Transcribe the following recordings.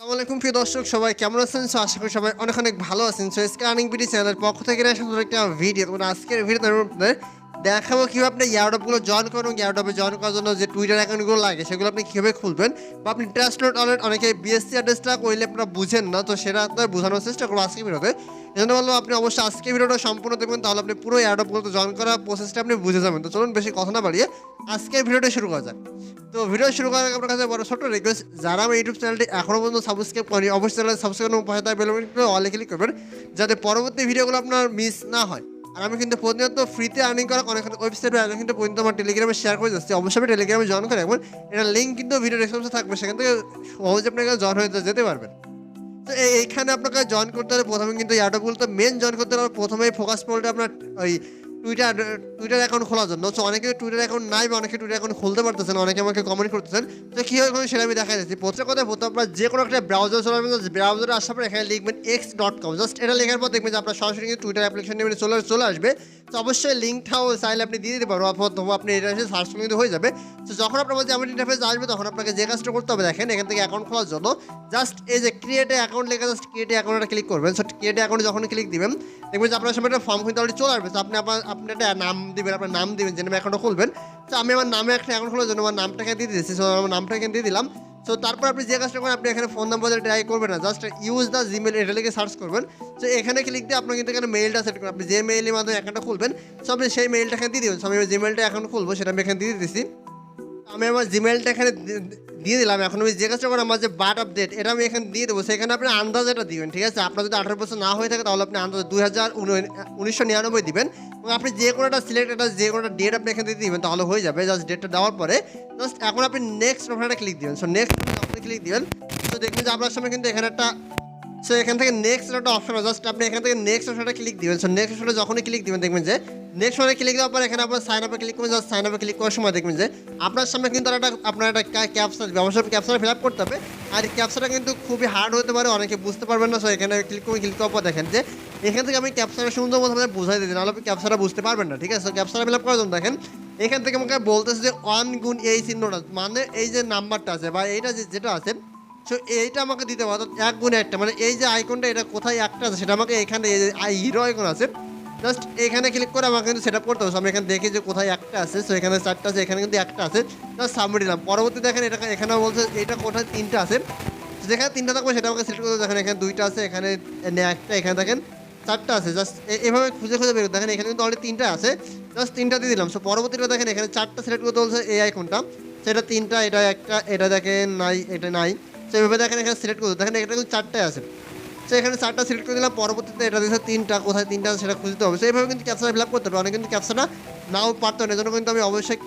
আসসালামু আলাইকুম প্রিয় দর্শক সবাই কেমন আছেন? সো আশা করি সবাই অনেক অনেক ভালো আছেন। সো এসকে আর্নিং বিডি চ্যানেলের পক্ষ থেকে সুন্দর একটা ভিডিও। তোমরা আজকের ভিডিওতে আমি আপনাদের দেখাবো কীভাবে আপনি এয়ারড্রপগুলো জয়েন করুন। এয়ারড্রপে জয়েন করার জন্য যে টুইটার অ্যাকাউন্টগুলো লাগে সেগুলো আপনি কীভাবে খুলবেন, বা আপনি ট্রাস্ট নোট ওয়ালেট অনেকে বিএসসি অ্যাড্রেসটা করলে আপনারা বুঝেন না, তো সেটা আপনার বোঝানোর চেষ্টা করবো আজকের ভিডিওতে। এই জন্য বলবো আপনি অবশ্যই আজকের ভিডিওটা সম্পূর্ণ দেখবেন, তাহলে আপনি পুরো এয়ারড্রপগুলোতে জয়েন করার প্রসেসটা আপনি বুঝে যাবেন। তো চলুন বেশি কথা না বাড়িয়ে আজকের ভিডিওটা শুরু করা যাক। তো ভিডিও শুরু করার আগে আপনার কাছে বড় ছোট্ট রিকোয়েস্ট, যারা আমার ইউটিউব চ্যানেলটি এখনও পর্যন্ত সাবস্ক্রাইব করেনি অবশ্যই চ্যানেল সাবস্ক্রাইব এবং পাশে থাকা বেল বাটনটি অলে ক্লিক করবেন, যাতে পরবর্তী ভিডিওগুলো আপনার মিস না হয়। আর আমি কিন্তু প্রতিনিয়ত ফ্রিতে আর্নিং করা অনেক ওয়েবসাইট আমি কিন্তু প্রতিনিয়ত আমার টেলিগ্রামে শেয়ার করে যাচ্ছি। অবশ্যই আপনি টেলিগ্রামে জয়েন করে রাখবেন, এটার লিঙ্ক কিন্তু ভিডিও ডেসক্রিপশনে থাকবে, সেখান থেকে সহজে আপনাকে জয়েন হয়ে যেতে পারবেন। তো এইখানে আপনাকে জয়েন করতে হলে প্রথমে কিন্তু এয়ারড্রপগুলো তো মেন জয়েন করতে হলে প্রথমেই ফোকাস পড়বে আপনার ওই টুইটার অ্যাকাউন্ট খোলার জন্য। সো অনেকে টুইটার অ্যাকাউন্ট নাই বা অনেকে টুইটার অ্যাকাউন্ট খুলতে পারতেছেন, অনেকে আমাকে কমেন্ট করতেছেন। তো কী হয় সেটা আমি দেখা যাচ্ছি। প্রথম কথা প্রথম আপনার যে কোনো একটা ব্রাউজার চলাবেন, ব্রাউজারে আসার পর এখানে লিখবেন x.com। জাস্ট এটা লেখার পর দেখবেন যে আপনার সরাসরি কিন্তু টুইটার অ্যাপ্লিকেশন নিয়ে চলে আসবে। তো অবশ্যই লিঙ্কটাও চাইলে আপনি দিয়ে দিতে পারবো, অথবা আপনি এটা এসে সার্চ করলে কিন্তু হয়ে যাবে। তো যখন আপনার মধ্যে আমার ইন্টারফেস আসবে তখন আপনাকে যে কাজটা করতে হবে দেখেন, এখান থেকে অ্যাকাউন্ট খোলার জন্য জাস্ট এই যে ক্রিয়েট অ্যাকাউন্ট লেখা জাস্ট ক্রিয়েট অ্যাকাউন্টটা ক্লিক করবেন। সো ক্রিয়েট অ্যাকাউন্টে যখন ক্লিক দিবেন দেখবেন যে আপনার সামনে একটা ফর্ম কিন্তু অলরেডি চলে আসবে। তো আপনি একটা নাম দিবেন, আপনার নাম দিবেন যে নামে অ্যাকাউন্টটা খুলবেন। তো আমি আমার নামে একটা অ্যাকাউন্ট খোলার জন্য আমার নামটাকে দিয়ে দিয়েছি। সো আমার নামটা এখানে দিয়ে দিলাম। সো তারপর আপনি যে কাজটা করেন, আপনি এখানে ফোন নাম্বার ট্রাই করবেন না, জাস্ট ইউজ দ্য জিমেল এটা লিখে সার্চ করবেন। তো এখানে ক্লিক দিয়ে আপনার কিন্তু এখানে মেইলটা সেট করবেন, আপনি যে মেইলের মাধ্যমে অ্যাকাউন্টটা খুলবেন। সো আপনি সেই মেইলটা এখানে দিয়ে দেবেন। সো আমি জিমেলটা অ্যাকাউন্ট খুলবো, সেটা আমি এখানে দিয়ে দিতেছি। আমি আমার জিমেলটা এখানে দিয়ে দিলাম। এখন আমি যে কাজটা করি, আমার যে বার্থ আপডেট এটা আমি এখানে দিয়ে দেবো। সেখানে আপনি আন্দাজ এটা দিবেন, ঠিক আছে? আপনার যদি 18 বছর না হয়ে থাকে তাহলে আপনি আন্দাজ 1999 দিবেন, এবং আপনি যে কোনো একটা সিলেক্ট একটা যে কোনো একটা ডেট আপনি এখানে দিয়ে দিবেন, তাহলে হয়ে যাবে। জাস্ট ডেটটা দেওয়ার পরে জাস্ট এখন আপনি নেক্সট অপশনটা ক্লিক দিবেন। সো নেক্সট আপনি ক্লিক দিবেন। তো দেখবেন যে আপনার সামনে কিন্তু এখানে একটা সো এখান থেকে নেক্সট একটা অপশন, জাস্ট আপনি এখান থেকে নেক্সট অপশনটা ক্লিক দিবেন। সো নেক্সট অপশনে যখনই ক্লিক দিবেন দেখবেন যে নেক্সট অপশনে ক্লিক দেওয়ার পর এখানে আপনার সাইন আপে ক্লিক করবেন। জাস্ট সাইন আপে ক্লিক করার সময় দেখবেন যে আপনার সামনে কিন্তু আপনার একটা ক্যাপচা দিবে। অবশ্যই ক্যাপচাটা ফিল আপ করতে হবে, আর এই ক্যাপচাটা কিন্তু খুবই হার্ড হতে পারে, অনেকে বুঝতে পারবেন না। সো এখানে ক্লিক করার পর দেখেন যে এখান থেকে আমি ক্যাপচাটা সুন্দর মতো বুঝাই দিই, নাহলে আপনি ক্যাপচাটা বুঝতে পারবেন না, ঠিক আছে? ক্যাপচাটা ফিল আপ করার জন্য দেখেন এখান থেকে আমাকে বলতেছে যে 1 গুণ এই চিহ্নটা, মানে এই যে নাম্বারটা আছে বা এইটা যেটা আছে, সো এইটা আমাকে দিতে হবে। অর্থাৎ 1 গুণ 1টা, মানে এই যে আইকনটা এটা কোথায় একটা আছে সেটা আমাকে এখানে এই যে হিরো আইকন আছে, জাস্ট এখানে ক্লিক করে আমাকে কিন্তু সেট আপ করতে হবে। আমি এখানে দেখি যে কোথায় একটা আছে। সো এখানে 4টা আছে, এখানে কিন্তু একটা আছে, জাস্ট সাবমিট দিলাম। পরবর্তী দেখেন এটা এখানে বলছে এটা কোথায় 3টা আছে, যেখানে 3টা থাকবে সেটা আমাকে সিলেক্ট করতে দেখেন এখানে 2টা আছে, এখানে একটা, এখানে দেখেন 4টা আছে। জাস্ট এভাবে খুঁজে বের দেখেন এখানে কিন্তু অলরেডি 3টা আছে, জাস্ট 3টা দিয়ে দিলাম। সো পরবর্তীটা দেখেন এখানে 4টা সিলেক্ট করতে বলছে এই আইকনটা, সেটা 3টা, এটা একটা, এটা দেখেন নাই, এটা নাই। তো এইভাবে দেখেন এখানে সিলেক্ট করতে দেখেন এটা কিন্তু 4টায় আছে। সো এখানে 4টা সিলেক্ট করে দিলাম। পরবর্তীতে এটা দিয়েছে 3টা, কোথায় 3টা আছে সেটা খুঁজতে হবে। সো এইভাবে কিন্তু ক্যাপচাটা ফিল আপ করতে হবে। অনেক কিন্তু ক্যাপচাটা নাও পারতো না, এজন্য কিন্তু আমি অবশ্যই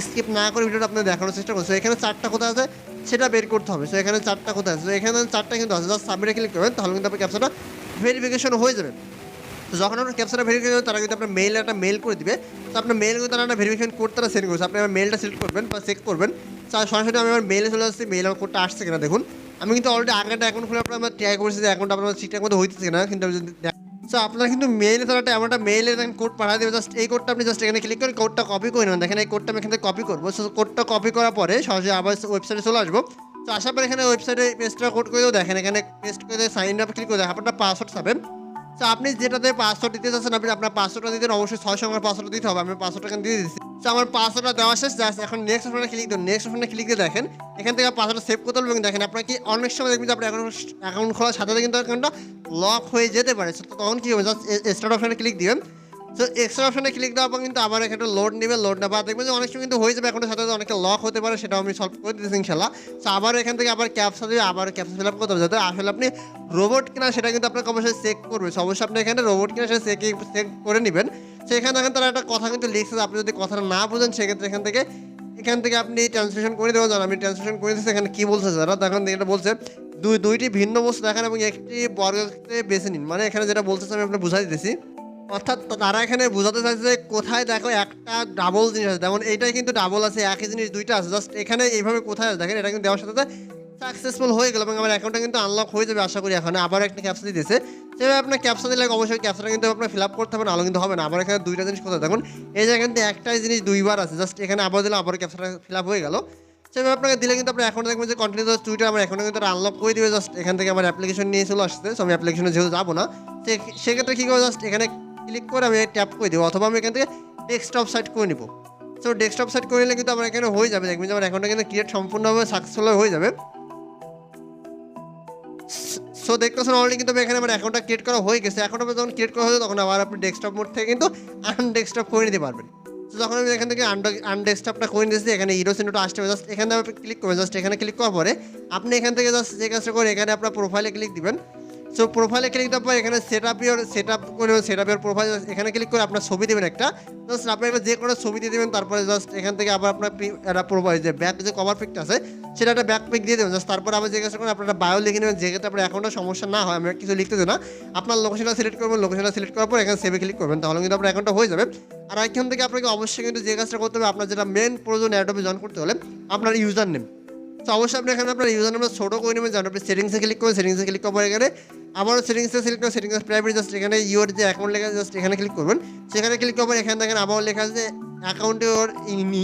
স্কিপ না করে ভিডিওটা আপনাদের দেখানোর চেষ্টা করছি। এখানে 4টা কোথায় আছে সেটা বের করতে হবে। সো এখানে 4টা কোথায় আছে, এখানে 4টা কিন্তু আছে, জাস্ট সাবমিটে ক্লিক করবেন, তাহলে কিন্তু আপনার ক্যাপচাটা ভেরিফিকেশন হয়ে যাবে। তো যখন আপনার ক্যাপচাটা ভেরিফিকেশন হবে তারা কিন্তু আপনার মেইলে একটা মেল করে দিবে। তো আপনার মেল কিন্তু তারা একটা ভেরিফিকেশন কোড তারা সেন্ড করছে, আপনি আমার মেলটা সিলেক্ট করবেন বা চেক করবেন। সরাসরি আমি আমার মেলে চলে আসছি, মেল আমার কোডটা আসছে কিনা দেখুন। আমি কিন্তু অলরেডি আগেটা অ্যাকাউন্ট খুলে আপনার ট্রাই করেছি যে অ্যাকাউন্ট আপনার ঠিকঠাক মতো হইতেছে কিনা, কিন্তু আমি যদি সো আপনারা কিন্তু মেইলে তারা একটা মেইলে কোড পাঠিয়ে দেবে। জাস্ট এই কোডটা আপনি জাস্ট এখানে ক্লিক করে কোডটা কপি করে নেবেন। দেখেন এই কোডটা আমি এখান থেকে কপি করবো। সো কোডটা কপি করার পরে সরাসরি আবার ওয়েবসাইটে চলে আসবো। তো আসার পর এখানে ওয়েবসাইটে পেস্টটা কোড করে দেবো। দেখেন এখানে পেস্ট করে সাইন আপ ক্লিক করে দেখেন আপনার পাসওয়ার্ড পাবেন। তো আপনি যেটাতে পাসওয়ার্ড দিতে চাচ্ছেন আপনি আপনার পাসওয়ার্ডটা দিতে অবশ্যই 6 সংখ্যার পাসওয়ার্ড দিতে হবে। আমি পাসওয়ার্ডটা এখানে দিয়ে দিচ্ছি। তো আমার পাসওয়ার্ডটা দেওয়া শেষ। জাস্ট এখন নেক্সট অপশনে ক্লিক দিন। নেক্সট অপশনে ক্লিক দিয়ে দেখেন এখান থেকে পাসওয়ার্ডটা সেভ করতে হবে। এবং দেখেন আপনার কি অনেক সময় দেখবেন যে আপনার অ্যাকাউন্ট খোলার সাথে সাথে কিন্তু অ্যাকাউন্টটা লক হয়ে যেতে পারে। তো তখন কী হবে, জাস্ট স্টার্ট অপশনে ক্লিক দিবেন। তো এক্সট্রা অপশনে ক্লিক দেওয়ার পর কিন্তু আবার এখানে লোড নেবে, লোড নেওয়া দেখবেন যে অনেক সময় কিন্তু হয়ে যাবে অ্যাকাউন্টের সাথে সাথে অনেকটা লক হতে পারে, সেটাও আমি সলভ করে দিতেছি ইনশাল্লাহ। তো আবার এখান থেকে আবার ক্যাপচা দিয়ে আবার ক্যাপচা ফিল আপ করতে হবে, যাতে আসলে আপনি রোবট কিনা সেটা কিন্তু আপনাকে অবশ্যই চেক করবে। সো অবশ্যই আপনি এখানে রোবট কিনা সেটা চেক করে নেবেন। তো এখানে দেখেন তারা একটা কথা কিন্তু লিখছে, আপনি যদি কথাটা না বুঝেন সেক্ষেত্রে এখান থেকে আপনি ট্রান্সলেশন করে দেবেন। জান আমি ট্রান্সলেশন করে দিচ্ছি। এখানে কী বলছে যারা দেখেন, এটা বলছে দুইটি ভিন্ন বস্তু দেখেন এবং একটি বর্গকে বেছে নিন। মানে এখানে যেটা বলতেছে আমি আপনাকে বুঝাই দিতেছি, অর্থাৎ তারা এখানে বোঝাতে চাইছে যে কোথায় দেখো একটা ডাবল জিনিস আছে, যেমন এইটাই কিন্তু ডাবল আছে, একই জিনিস দুইটা আছে। জাস্ট এখানে এইভাবে কোথায় আছে দেখেন, এটা কিন্তু দেওয়ার সাথে সাকসেসফুল হয়ে গেল এবং আমার অ্যাকাউন্টটা কিন্তু আনলক হয়ে যাবে আশা করি। এখানে আবার একটা ক্যাপচা দিতেছে, সেভাবে আপনার ক্যাপচা দিলে অবশ্যই ক্যাপচাটা কিন্তু আপনার ফিল আপ করতে হবে, নাহলে কিন্তু হবে না। আবার এখানে 2টা জিনিস কোথায় দেখুন, এই জায়গায় কিন্তু একটাই জিনিস 2বার আছে, জাস্ট এখানে আবার দিলে আবার ক্যাপচাটা ফিল আপ হয়ে গেল। সেভাবে আপনাকে দিলে কিন্তু আপনার অ্যাকাউন্টে দেখবেন যে কন্টিনিউ টুইটার আমার অ্যাকাউন্টে কিন্তু আনলক করে দিবে। জাস্ট এখান থেকে আমার অ্যাপ্লিকেশন নিয়ে চলে আসছে। সো আমি অ্যাপ্লিকেশনে যেহেতু যাবো না, সেক্ষেত্রে কী করবো, জাস্ট এখানে ক্লিক করে আমি ট্যাপ করে দেবো, অথবা আমি এখান থেকে ডেস্কটপ সাইট করে নিব। সো ডেস্কটপ সাইট করে নিলে কিন্তু আমার এখানে হয়ে যাবে, দেখবেন যে আমার অ্যাকাউন্টটা কিন্তু ক্রিয়েট সম্পূর্ণভাবে সাকসেসফুল হয়ে যাবে। সো দেখতেছেন অলরেডি কিন্তু এখানে আমার অ্যাকাউন্টটা ক্রিয়েট করা হয়ে গেছে। অ্যাকাউন্টটা যখন ক্রিয়েট করা হয়েছে তখন আবার আপনি ডেস্কটপ মোড থেকে কিন্তু আনডেস্কটপ করে নিতে পারবেন। তো যখন আমি এখান থেকে আনডেস্কটপটা করে নিয়েছি, এখানে হিরো সিনেমাটা আসতে হবে, জাস্ট এখানে আপনি ক্লিক করবেন। জাস্ট এখানে ক্লিক করার পরে আপনি এখান থেকে জাস্ট যে কাজটা করে এখানে আপনার প্রোফাইলে ক্লিক দিবেন। সো প্রোফাইলে ক্লিক দেওয়ার পর এখানে সেট আপ ইউর প্রোফাইল, এখানে ক্লিক করে আপনার ছবি দেবেন একটা। জাস্ট আপনি এবার যে কোনো ছবি দিয়ে দেবেন, তারপরে জাস্ট এখান থেকে আবার আপনার একটা প্রোফাইল যে ব্যাক যে কভার পিকটা আছে সেটা একটা ব্যাক পিক দিয়ে দেবেন। জাস্ট তারপর আবার যে কাজটা করেন আপনারা বায়ো লিখে নেবেন, যেক্ষেত্রে আপনার অ্যাকাউন্টে সমস্যা না হয়, আমি কিছু লিখতে দেবো না। আপনার লোকেশনটা সিলেক্ট করবেন, লোকেশনটা সিলেক্ট করার পর এখানে সেভে ক্লিক করবেন, তাহলে কিন্তু আপনার অ্যাকাউন্টটা হয়ে যাবে। আর এখান থেকে আপনাকে অবশ্যই কিন্তু যে কাজটা করতে হবে, আপনার যেটা মেন প্রয়োজন অ্যাডোবে জয়েন করতে হলে আপনার ইউজার নেম। তো অবশ্যই আপনি এখানে আপনার ইউজার নেমটা ছোটো করে নেবেন, যেন আপনি সেটিংসে ক্লিক করবেন। সেটিংসে ক্লিক করার পর এখানে আবারও সেটিংসে সিলেক্ট করে সেটিংস প্রাইভেট, জাস্ট এখানে ইউর যে অ্যাকাউন্ট লেখা জাস্ট এখানে ক্লিক করবেন। সেখানে ক্লিক করার পর এখানে দেখেন আবার লেখা আছে অ্যাকাউন্টে ওর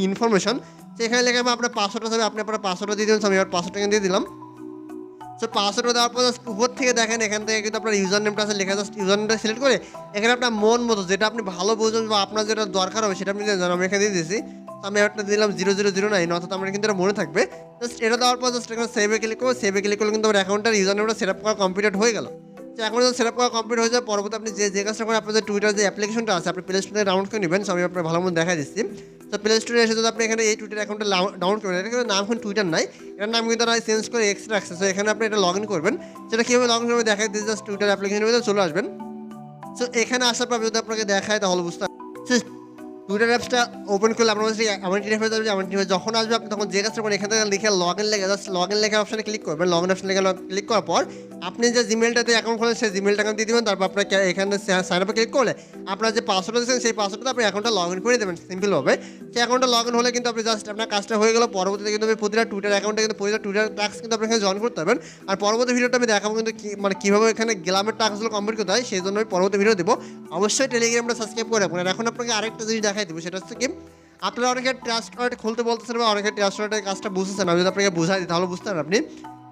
ইনফরমেশন। সেখানে লেখা আপনার পাসওয়ার্ড হবে, আপনি আপনার পাসওয়ার্ডটা দিয়ে দেবেন। আমি আমার পাসওয়ার্ডটা দিয়ে দিলাম। সো পাসওয়ার্ডটা দেওয়ার পর জাস্ট উপর থেকে দেখেন এখান থেকে কিন্তু আপনার ইউজার নেমটা আছে লেখা, জাস্ট ইউজার নেমটা সিলেক্ট করে এখানে আপনার মন মতো যেটা আপনি ভালো বুঝবেন বা আপনার যেটা দরকার হবে সেটা আপনি জানেন। আমি এখানে দিয়ে দিয়েছি, আমি একটা দিলাম 0009, অর্থাৎ আমার কিন্তু এটা মনে থাকবে। জাস্ট এটা দেওয়ার পর জাস্ট এখানে সেভে ক্লিক করবো। সেভে ক্লিক করলে কিন্তু আমার অ্যাকাউন্টের ইউজার নেমটা সেট আপ করা কমপ্লিট হয়ে গেল। তো এখন যখন সেট আপ করা কমপ্লিট হয়ে যায়, পরবর্তী আপনি যে কাজটা করেন, আপনার যে টুইটার যে অ্যাপ্লিকেশনটা আছে আপনি প্লে স্টোরে ডাউনলোড করে নেবেন। সো আমি আপনার ভালো মতো দেখা দিচ্ছি। তো প্লে স্টোরে এসে যদি আপনি এখানে এই টুইটার অ্যাকাউন্টে ডাউনলোড করবেন, এটা কিন্তু নাম এখন টুইটার নাই, এটার নাম কিন্তু চেঞ্জ করে এক্সট্রা রাখছে। সো এখানে আপনি এটা লগ ইন করবেন। সেটা কীভাবে লগ ইন করবেন দেখা দিচ্ছে, জাস্ট টুইটার অ্যাপ্লিকেশনের মধ্যে চলে আসবেন। সো এখানে আসার পর যদি আপনাকে দেখায় তাহলে বুঝতে টুইটার অ্যাপসটা ওপেন করলে আপনার কাছে এমন ইন্টারফেস আসবে, এমন ইন্টারফেস যখন আসবে আপনি তখন যে কাজটা করবেন এখান থেকে লিখে লগ ইন লেখা, জাস্ট লগ ইন লেখা অপশানে ক্লিক করবেন। লগ ইন অপশানে ক্লিক করার পর আপনি যে জিমেলটাতে অ্যাকাউন্ট খোলেন সেই জিমেলটা দিয়ে দেবেন। তারপর আপনার এখানে সাইন আপে ক্লিক করলে আপনার যে পাসওয়ার্ড দিচ্ছেন সেই পাসওয়ার্ডটা আপনি অ্যাকাউন্টটা লগ ইন করে দেবেন সিম্পলভাবে। সেই অ্যাকাউন্টটা লগ ইন হলে কিন্তু আপনি জাস্ট আপনার কাজটা হয়ে গেল। পরবর্তীতে কিন্তু প্রতিটা টুইটার অ্যাকাউন্টে কিন্তু প্রতিটা টুইটার টাস্ক কিন্তু আপনি এখানে জয়েন করতে পারবেন। আর পরবর্তী ভিডিওটা আমি দেখাবো কিন্তু মানে কীভাবে এখানে গ্লামের টাস্কগুলো কমপ্লিট করতে হয়, সেই জন্য আমি পরবর্তী ভিডিও দেবো। অবশ্যই টেলিগ্রামটা সাবস্ক্রাইব করে রাখবেন। আর এখন আপনাকে আরেকটা জিনিস দেখাই দেবো, সেটা হচ্ছে কি আপনারা অনেকে ট্রাস্ট ওয়ালেট খুলতে বলতেছেন বা অনেকে ট্রাস্ট ওয়ালেটের কাজটা বুঝতেছেন। আমি যদি আপনাকে বুঝাই দিই তাহলে বুঝতে পারেন। আপনি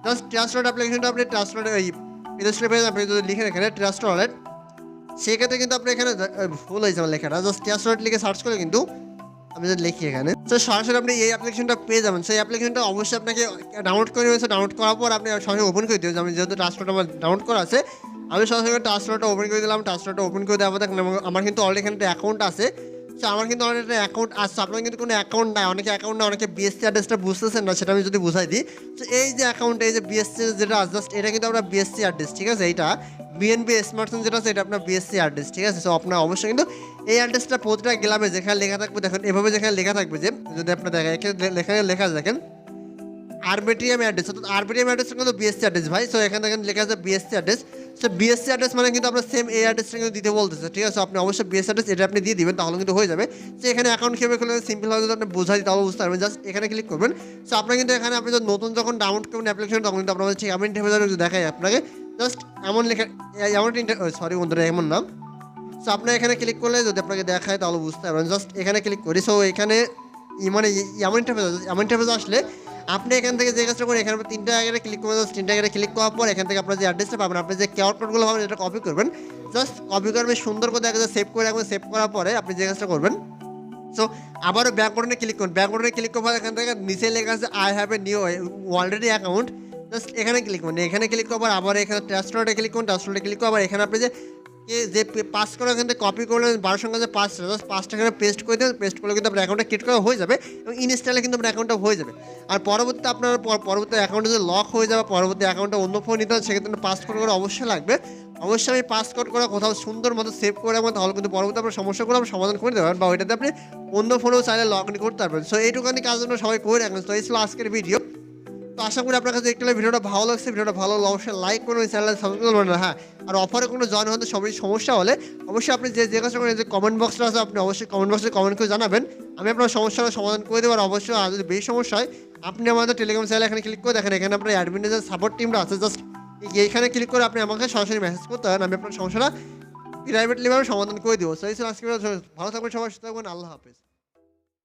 জাস্ট ট্রাস্ট ওয়ালেট অ্যাপ্লিকেশনটা আপনি ট্রাস্ট ওয়ালেট এই প্লে স্টোরে পেয়ে আপনি যদি লিখেন এখানে ট্রাস্ট ওয়ালেট, সেক্ষেত্রে কিন্তু আপনি এখানে ভুল হয়েছে আমার লেখাটা, জাস্ট ট্রাস্ট ওয়ালেট লিখে সার্চ করে কিন্তু আমি যদি লিখি এখানে, তো সরাসরি আপনি এই অ্যাপ্লিকেশনটা পেয়ে যাবেন। সেই অ্যাপ্লিকেশনটা অবশ্যই আপনাকে ডাউনলোড করে নেবেন। ডাউনলোড করার পর আপনি সরাসরি ওপেন করে দেবেন। আমি যেহেতু ট্রাস্ট ওয়ালেট আমার ডাউনলোড করা আছে, আমি সরাসরি ট্রাস্ট ওয়ালেটটা ওপেন করে দিলাম। ট্রাস্ট ওয়ালেটটা ওপেন করে দেওয়ার পর দেখেন আমার কিন্তু অলরেডি এখানে একটা অ্যাকাউন্ট আছে। সো আমার কিন্তু অনেক একটা অ্যাকাউন্ট আসছে, আপনার কিন্তু কোনো অ্যাকাউন্ট নাই, অনেকে অ্যাকাউন্ট না, অনেকে বিএসসি অ্যাড্রেসটা বুঝতেছেন না, সেটা আমি যদি বুঝাই দিই। তো এই যে অ্যাকাউন্ট, এই যে বিএসসি যেটা জাস্ট এটা কিন্তু আপনার বিএসসি অ্যাড্রেস, ঠিক আছে। এইটা বিএনবি স্মার্টফোন যেটা আছে এটা আপনার বিএসসি অ্যাড্রেস, ঠিক আছে। সো আপনার অবশ্যই কিন্তু এই অ্যাড্রেসটা প্রতিটা গ্লামে যেখানে লেখা থাকবে দেখেন, এভাবে যেখানে লেখা থাকবে, যে যদি আপনার দেখেন এখানে লেখা দেখেন আরবিটিএম অ্যাড্রেস, অর্থাৎ আরবিটিএম অ্যাড্রেসটা কিন্তু বিএসসি অ্যাড্রেস ভাই। সো এখানে দেখেন লেখা আছে BSc address. So BSc address মানে কিন্তু আপনার সেম এই অ্যাড্রেসটা কিন্তু দিতে বলতেছে, ঠিক আছে। আপনি অবশ্যই বিএসসি অ্যাড্রেস এটা আপনি দিয়ে দিবেন, তাহলে কিন্তু হয়ে যাবে। তো এখানে অ্যাকাউন্ট কীভাবে খুলে সিম্পলভাবে যদি আপনি বোঝাই দিই তাহলে বুঝতে পারবেন। জাস্ট এখানে ক্লিক করবেন। সো আপনার কিন্তু এখানে আপনি নতুন যখন ডাউনলোড করবেন অ্যাপ্লিকেশন তখন কিন্তু আপনার ঠিক এমন ইন্টারফেস দেখায় আপনাকে, জাস্ট এমন লেখা এমন সরি বন্ধুরা এমন নাম। সো আপনার এখানে ক্লিক করলে যদি আপনাকে দেখায় তাহলে বুঝতে পারবেন। জাস্ট এখানে ক্লিক করি। সো এখানে মানে এমন ইন্টারফেস আসলে আপনি এখান থেকে যে কাজটা করেন এখানে তিনটা জায়গায় ক্লিক করবেন। জাস্ট তিনটা জায়গায় ক্লিক করার পর এখান থেকে আপনার যে অ্যাড্রেসটা পাবেন, আপনি যে কিউআর কোডগুলো পাবেন এটা কপি করবেন। জাস্ট কপি করবেন, সুন্দর করে দেখা যায় সেভ করে রাখবেন। সেভ করার পরে আপনি যে কাজটা করবেন, সো আবারও ব্যাক বাটনে ক্লিক করুন। ব্যাক বাটনে ক্লিক করার পর এখান থেকে নিচে লেখা আছে I have a new already account, just এখানে ক্লিক করুন। এখানে ক্লিক করার পর আবার এখানে ট্রাস্ট ওয়ালেটে ক্লিক করুন। ট্রাস্ট ওয়ালেটে ক্লিক করার পর এখানে আপনি যে পাস করে এখান থেকে কপি করলেন 12 সংখ্যা যে পাঁচটা, জাস্ট পাঁচটা এখানে পেস্ট করে দেবেন। পেস্ট করলে কিন্তু আপনার অ্যাকাউন্টটা ক্রিয়েট করা হয়ে যাবে এবং ইনস্টলে কিন্তু আপনার অ্যাকাউন্টটা হয়ে যাবে। আর পরবর্তীতে আপনার পরবর্তী অ্যাকাউন্টে যদি লক হয়ে যাবে, পরবর্তী অ্যাকাউন্টটা অন্য ফোন নিতে হবে, সেক্ষেত্রে পাসওয়ার্ড করে অবশ্যই লাগবে। অবশ্যই আমি পাসওয়ার্ড করে কোথাও সুন্দর মতো সেভ করে রাখবেন, তাহলে কিন্তু পরবর্তী আপনার সমস্যাগুলো আপনি সমাধান করে দেবেন বা ওইটাতে আপনি অন্য ফোনেও চাইলে লগ ইন করতে পারবেন। সো এইটুখানি কাজ জন্য সবাই করে রাখবেন। তো এই ছিল আজকের ভিডিও। তো আশা করি আপনার কাছে একটু ভিডিওটা ভালো লাগছে। ভিডিওটা ভালো লাগলে অবশ্যই লাইক করুন, চ্যানেল সাবস্ক্রাইব করবেন। হ্যাঁ, আর অফারে কোনো জয়েন হতে সবই সমস্যা হলে অবশ্যই আপনি যে কাজটা করেন, যে কমেন্ট বক্সটা আছে আপনি অবশ্যই কমেন্ট বক্সে কমেন্ট করে জানাবেন। আমি আপনার সমস্যার সমাধান করে দেবো। আর অবশ্যই আর যদি বেশি সমস্যা হয় আপনি আমাদের টেলিগ্রাম চ্যানেল এখানে ক্লিক করে দেখেন, এখানে আপনার অ্যাডমিনের যে সাপোর্ট টিমটা আছে, জাস্ট এইখানে ক্লিক করে আপনি আমাকে সরাসরি মেসেজ করতে পারেন। আমি আপনার সমস্যাটা প্রাইভেটলিভাবে সমাধান করে দেবো। সেই ছিল আজকে। ভালো থাকবেন সবাই, সুস্থ থাকবেন। আল্লাহ হাফেজ।